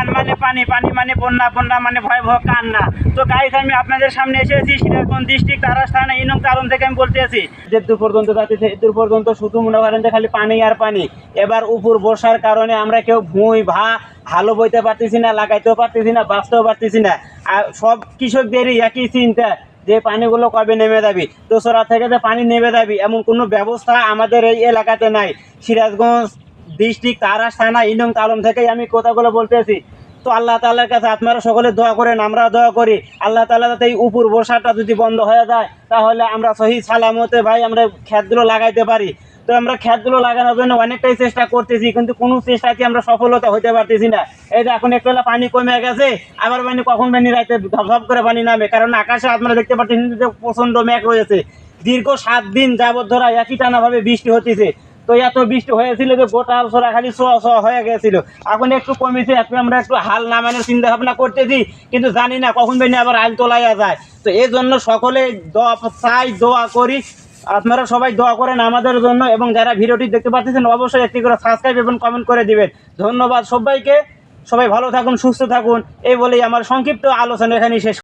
বান মানে পানি, পানি মানে বন্যা, বন্যা মানে ভয়াবহ কান্না। তো গাইস আমি আপনাদের সামনে এসেছি সিরাজগঞ্জ ডিস্ট্রিক্ট তারাস থানা ইনং কারণ থেকে আমি বলতে আছি যে দূর পর্যন্ত যাচ্ছে, দূর পর্যন্ত শুধু মনে করেন যে খালি পানি আর পানি। এবার উপর বর্ষার কারণে আমরা কেউ ভুঁই হালও বইতে পারতেছি না, লাগাইতেও পারতেছি না, বাঁচতেও পারতেছি না। আর সব কৃষকদেরই একই চিন্তা যে পানিগুলো কবে নেমে যাবে, দোসরা থেকে যে পানি নেমে যাবে এমন কোনো ব্যবস্থা আমাদের এই এলাকাতে নাই। সিরাজগঞ্জ ডিস্ট্রিক্ট তারাস থানা ইনং কালম থেকেই আমি কথাগুলো বলতেছি। তো আল্লাহ তাআলার কাছে আপনারা সকলে দোয়া করেন, আমরা দোয়া করি আল্লাহ তাআলা যাতে এই উপর বর্ষাটা যদি বন্ধ হয়ে যায় তাহলে আমরা সহি সালামতে ভাই আমরা ক্ষেতগুলো লাগাইতে পারি। তো আমরা ক্ষেতগুলো লাগানোর জন্য অনেকটাই চেষ্টা করতেছি, কিন্তু কোনো চেষ্টাতে আমরা সফলতা হতে পারতেছি না। এই যে এখন একটু পানি কমে গেছে, আবার পানি কখন পানি রাইতে ধপ করে পানি নামে, কারণ আকাশে আপনারা দেখতে পাচ্ছেন যে প্রচণ্ড মেঘ রয়েছে। দীর্ঘ 7 দিন যাবত ধরা একই টানাভাবে বৃষ্টি হতেছে। তো এত বৃষ্টি হয়েছিল যে গোটা সোরা খালি সোয়া হয়ে গেছিল। এখন একটু কমেছে, এখন আমরা একটু হাল নামানোর চিন্তা ভাবনা করতেছি, কিন্তু জানি না কখন বেনি আবার হাল তোলাইয়া যায়। তো এই জন্য সকলে দোয়া করি, আপনারা সবাই দোয়া করেন আমাদের জন্য, এবং যারা ভিডিওটি দেখতে পাচ্ছেন অবশ্যই একটি করে সাবস্ক্রাইব এবং কমেন্ট করে দিবেন। ধন্যবাদ সবাইকে, সবাই ভালো থাকুন, সুস্থ থাকুন, এই বলেই আমার সংক্ষিপ্ত আলোচনা এখানেই শেষ।